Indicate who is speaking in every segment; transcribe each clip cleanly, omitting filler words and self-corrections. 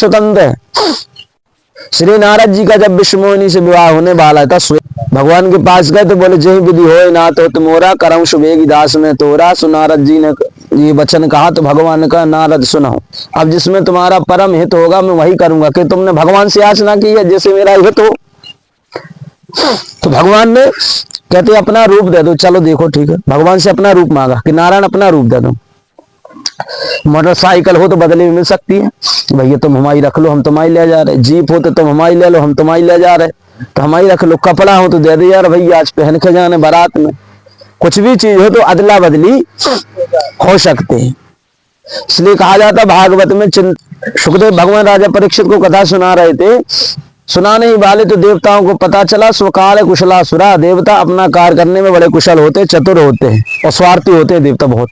Speaker 1: स्वतंत्र है। श्री नारद जी का जब विश्वमोहिनी से विवाह होने वाला था, भगवान के पास गए तो बोले जय विधि होय नाथ हो तुमोरा करम सुबेगी दास में तोरा। सो नारद जी ने ये वचन कहा तो भगवान ने कहा नारद सुनो, अब जिसमें तुम्हारा परम हित होगा मैं वही करूंगा। कि तुमने भगवान से याचना की है जैसे मेरा हित हो। तो भगवान ने कहते अपना रूप दे दो। चलो देखो ठीक है, भगवान से अपना रूप मांगा कि नारायण अपना रूप दे दो। मोटरसाइकिल हो तो बदले में मिल सकती है, भैया तुम हमारी रख लो हम तुम्हारी ले जा रहे। जीप हो तो तुम हमारी ले लो हम तुम्हारी ले जा रहे तो हमारी रख लो। कपड़ा हो तो दे दे यार भैया आज पहन के जाने बारात में। कुछ भी चीज हो तो अदला बदली हो सकते हैं। इसलिए कहा जाता भागवत में सुखदेव भगवान राजा परीक्षित को कथा सुना रहे थे, सुनाने ही वाले तो देवताओं को पता चला स्वकाल कुशलासुरा। देवता अपना कार्य करने में बड़े कुशल होते, चतुर होते हैं और स्वार्थी होते हैं देवता बहुत।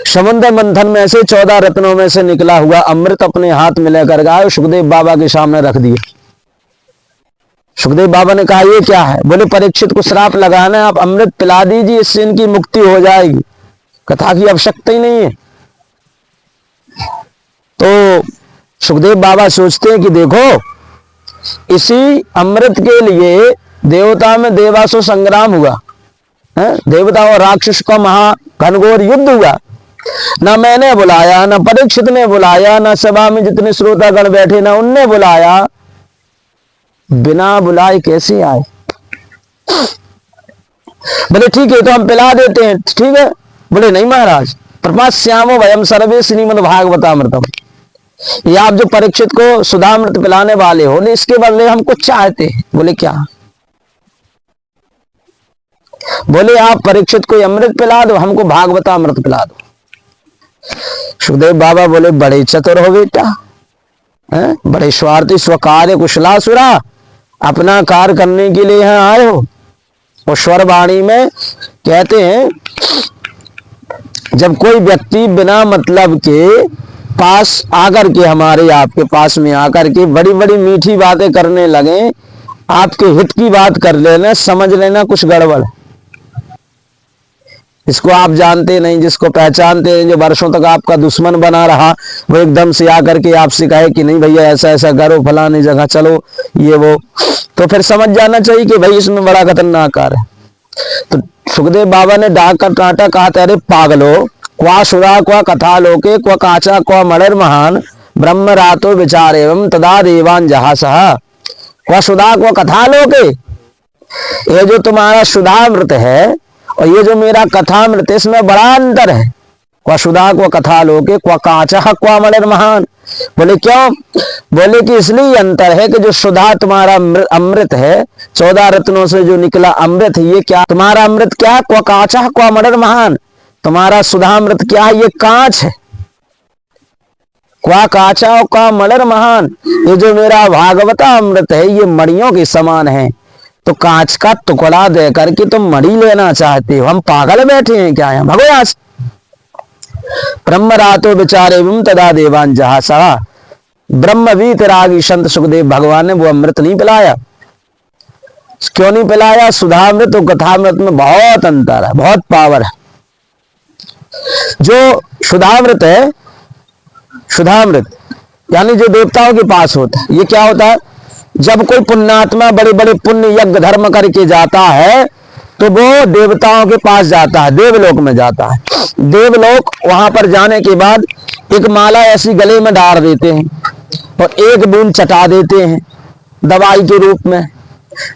Speaker 1: समुद्र मंथन में से 14 रत्नों में से निकला हुआ अमृत अपने हाथ में लेकर गए, सुखदेव बाबा के सामने रख दिया। सुखदेव बाबा ने कहा ये क्या है? बोले परीक्षित को श्राप लगाना है, आप अमृत पिला दीजिए इससे इनकी मुक्ति हो जाएगी, कथा की आवश्यकता ही नहीं है। तो सुखदेव बाबा सोचते हैं कि देखो इसी अमृत के लिए देवता में देवासुर संग्राम हुआ है, देवता और राक्षस का महा घनघोर युद्ध हुआ। ना मैंने बुलाया, ना परीक्षित ने बुलाया, ना सभा में जितने श्रोतागण बैठे ना उनने बुलाया, बिना बुलाए कैसे आए? बोले ठीक है तो हम पिला देते हैं, ठीक है। बोले नहीं महाराज, प्रपास्यामो वयम सर्वे श्रीमद् भागवतामृतम, ये आप जो परीक्षित को सुधामृत पिलाने वाले हो इसके बदले हम कुछ चाहते हैं। बोले क्या? बोले आप परीक्षित को अमृत पिला दो, हमको भागवतामृत पिला दो। सुखदेव बाबा बोले बड़े चतुर हो बेटा, बड़े स्वार्थी स्वकार्य कुशलासुरा, अपना कार्य करने के लिए यहाँ आए हो। और स्वरवाणी में कहते हैं जब कोई व्यक्ति बिना मतलब के पास आकर के हमारे आपके पास में आकर के बड़ी बड़ी मीठी बातें करने लगे, आपके हित की बात कर लेना, समझ लेना कुछ गड़बड़ है। इसको आप जानते नहीं, जिसको पहचानते हैं, जो वर्षों तक आपका दुश्मन बना रहा, वो एकदम से आकर के आपसे कहे कि नहीं भैया ऐसा ऐसा करो, फलानी जगह चलो, ये वो, तो फिर समझ जाना चाहिए कि भाई इसमें बड़ा खतरनाक कार्य है। तो सुखदेव बाबा ने डाक कर कांटा, कहा अरे पागलो, क्वा सुरा क्वा कथा लोके क्वा काचा क्वा मणिर महान ब्रह्म रातो विचार एवं तदा देवान जहासहा। क्वा सुधा क्वा कथा लोके, ये जो तुम्हारा सुधामृत है और ये जो मेरा कथामृत है इसमें बड़ा अंतर है। क्वा सुधा क्वा कथा लोके क्वा काचा क्वा मणिर महान। बोले क्यों? बोले कि इसलिए अंतर है कि जो सुधा तुम्हारा अमृत है, 14 रत्नों से जो निकला अमृत है, ये क्या तुम्हारा अमृत क्या है? क्वा काचा क्वा मणिर महान, तुम्हारा सुधामृत क्या है? ये कांच है। क्वा काचा क्वा मणिर महान, ये जो मेरा भागवता अमृत है ये मणियों के समान है। तो कांच का टुकड़ा दे करके तुम मणि लेना चाहते हो? हम पागल बैठे हैं क्या? है भगो यहाँ से। ब्रह्म रातो विचारे तदा देवान जहासा, ब्रह्मवीत रागी संत सुखदेव भगवान ने वो अमृत नहीं पिलाया। क्यों नहीं पिलाया? सुधामृत और कथामृत में बहुत अंतर है, बहुत पावर है। जो सुधामृत है, सुधामृत यानी जो देवताओं के पास होता है, ये क्या होता है? जब कोई पुण्यात्मा बड़े बड़े पुण्य यज्ञ धर्म करके जाता है तो वो देवताओं के पास जाता है, देवलोक में जाता है। देवलोक वहां पर जाने के बाद एक माला ऐसी गले में डाल देते हैं और एक बूंद चटा देते हैं दवाई के रूप में,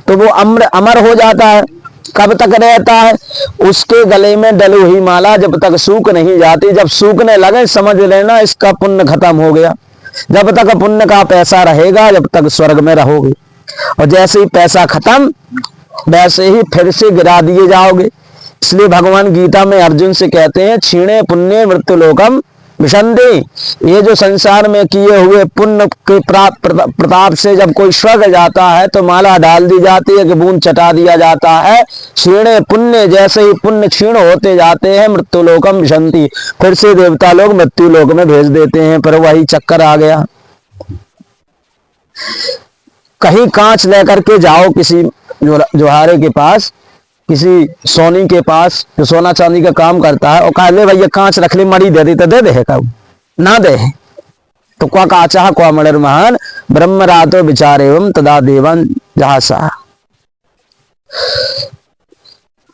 Speaker 1: तो वो अमर हो जाता है। कब तक रहता है? उसके गले में डली हुई माला जब तक सूख नहीं जाती, जब सूखने लगे समझ लेना इसका पुण्य खत्म हो गया। जब तक पुण्य का पैसा रहेगा जब तक स्वर्ग में रहोगे, और जैसे ही पैसा खत्म वैसे ही फिर से गिरा दिए जाओगे। इसलिए भगवान गीता में अर्जुन से कहते हैं क्षीणे पुण्य मृत्यु लोकम विशंति, ये जो संसार में किए हुए पुण्य के प्रताप से जब कोई स्वर्ग जाता है तो माला डाल दी जाती है कि बूंद चटा दिया जाता है। क्षीणे पुण्य, जैसे ही पुण्य क्षीण होते जाते हैं मृत्यु लोकम विशंति, फिर से देवता लोग मृत्यु लोक में भेज देते हैं। पर वही चक्कर आ गया। कहीं कांच लेकर के जाओ किसी जोहारे के पास, किसी सोनी के पास जो सोना चांदी का काम करता है, और कहा ले भैया कांच रख ले, मड़ी दे दे, तो दे दे का ना दे। तो क्वा काचा क्वा मणर महान ब्रह्म रातो विचार एवं तदा देवन जहासा।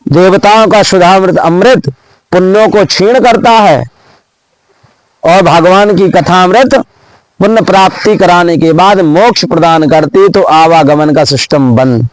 Speaker 1: देवताओं का सुधामृत अमृत पुण्यों को क्षीण करता है और भगवान की कथामृत पुण्य प्राप्ति कराने के बाद मोक्ष प्रदान करती, तो आवागमन का सिस्टम बंद।